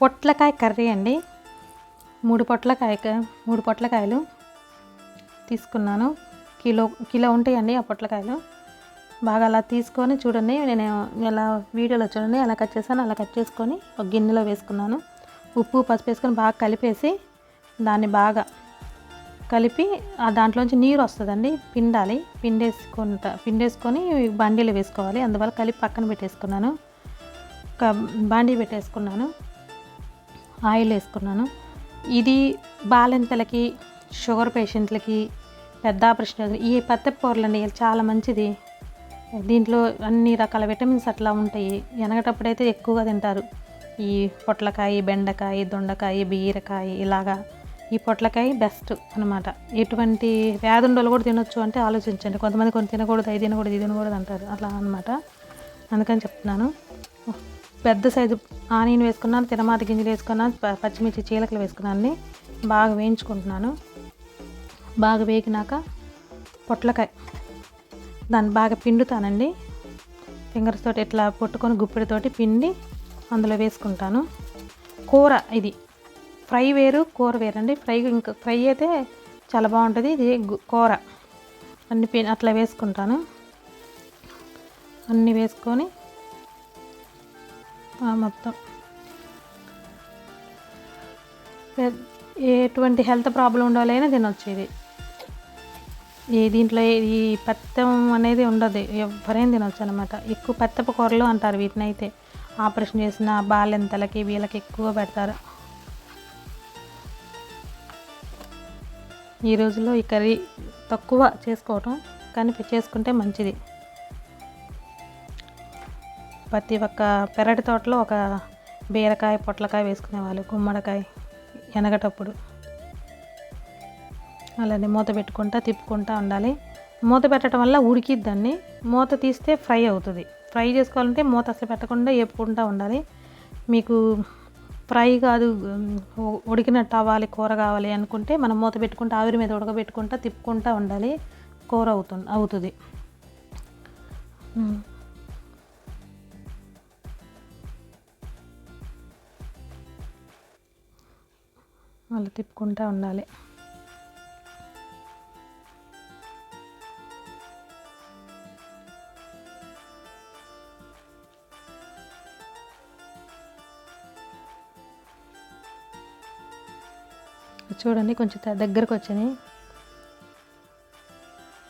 పొట్లకాయ కర్రీ అండి. 3 పొట్లకాయలు తీసుకున్నాను. కిలో ఉంటాయండి ఆ పొట్లకాయలు. బాగా అలా తీసుకొని చూడండి, నేను ఎలా వీడియోలో చూడండి ఎలా కట్ చేశాను. అలా కట్ చేసుకొని ఒక గిన్నెలో వేసుకున్నాను. ఉప్పు పసుపు వేసుకొని బాగా కలిపేసి దాన్ని బాగా కలిపి దాంట్లోంచి నీరు వస్తుందండి. పిండేసుకొని బండిలో వేసుకోవాలి. అందువల్ల కలిపి పక్కన పెట్టేసుకున్నాను. ఒక బాండీ పెట్టేసుకున్నాను. ఆయిల్ వేసుకున్నాను. ఇది బాలింతలకి, షుగర్ పేషెంట్లకి, పెద్ద ఆపరేషన్ ఈ పత్తెపూరలండి చాలా మంచిది. దీంట్లో అన్ని రకాల విటమిన్స్ అట్లా ఉంటాయి. ఎనగటప్పుడైతే ఎక్కువగా తింటారు. ఈ పొట్లకాయ, బెండకాయ, దొండకాయ, బీరకాయ ఇలాగా ఈ పొట్లకాయ బెస్ట్ అనమాట. ఎటువంటి వ్యాధి ఉండలు కూడా తినొచ్చు అంటే ఆలోచించండి. కొంతమంది కొన్ని తినకూడదు, ఇది తినకూడదు అంటారు. అట్లా అనమాట. అందుకని చెప్తున్నాను. పెద్ద సైజు ఆనియన్ వేసుకున్నాను, తినమాత గింజలు వేసుకున్నాను, పచ్చిమిర్చి చీలకలు వేసుకున్నాను. బాగా వేయించుకుంటున్నాను. బాగా వేగినాక పొట్లకాయ దాన్ని బాగా పిండుతానండి. ఫింగర్స్ తోటి ఇట్లా పొట్టుకొని గుప్పిడితోటి పిండి అందులో వేసుకుంటాను. కూర ఇది ఫ్రై వేరు, కూర వేరండి. ఫ్రై అయితే చాలా బాగుంటుంది. ఇది కూర అట్లా వేసుకుంటాను. అన్నీ వేసుకొని మొత్తం ఎటువంటి హెల్త్ ప్రాబ్లం ఉండాలైనా తినొచ్చు. దీంట్లో ఈ పత్తం అనేది ఉండదు, ఎవరైనా తినొచ్చు అనమాట. ఎక్కువ పత్తపు కూరలు అంటారు వీటిని. అయితే ఆపరేషన్ చేసిన బాలింతలకి వీళ్ళకి ఎక్కువ పెడతారు. ఈ రోజుల్లో ఈ కర్రీ తక్కువ చేసుకోవటం, కానీ చేసుకుంటే మంచిది. ప్రతి ఒక్క పెరటి తోటలో ఒక బీరకాయ, పొట్లకాయ వేసుకునేవాళ్ళు, గుమ్మడికాయ ఎనగటప్పుడు. అలానే మూత పెట్టుకుంటా తిప్పుకుంటా ఉండాలి. మూత పెట్టడం వల్ల ఉడికిద్దండి. మూత తీస్తే ఫ్రై అవుతుంది. ఫ్రై చేసుకోవాలంటే మూత అసలు పెట్టకుండా వేపుకుంటూ ఉండాలి. మీకు ఫ్రై కాదు, ఉడికినట్టు అవ్వాలి, కూర కావాలి అనుకుంటే మనం మూత పెట్టుకుంటూ ఆవిరి మీద ఉడకబెట్టుకుంటా తిప్పుకుంటూ ఉండాలి. కూర అవుతుంది. అలా తిప్పుకుంటూ ఉండాలి. చూడండి కొంచెం దగ్గరకు వచ్చినాయి.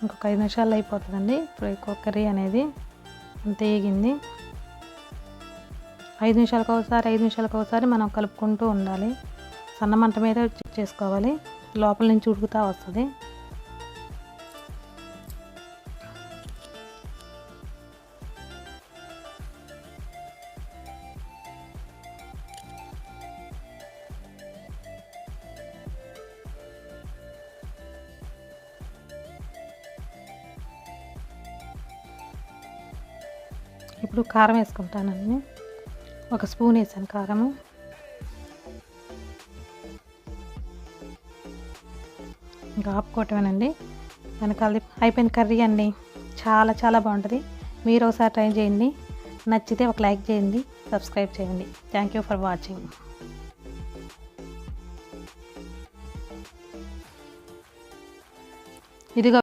ఇంకొక 5 నిమిషాలు అయిపోతుందండి కర్రీ అనేది. అంత వేగింది. 5 నిమిషాలకు ఒకసారి మనం కలుపుకుంటూ ఉండాలి. సన్న మంట మీద చేసుకోవాలి. లోపల నుంచి ఉడుకుతూ వస్తుంది. ఇప్పుడు కారం వేసుకుంటానండి. 1 స్పూన్ వేసాను కారము. ఇంకా ఆపుకోవటమేనండి. వెనకాల అయిపోయిన కర్రీ అండి. చాలా చాలా బాగుంటుంది. మీరు ఒకసారి ట్రై చేయండి. నచ్చితే ఒక లైక్ చేయండి, సబ్స్క్రైబ్ చేయండి. Thank you for watching. ఇదిగో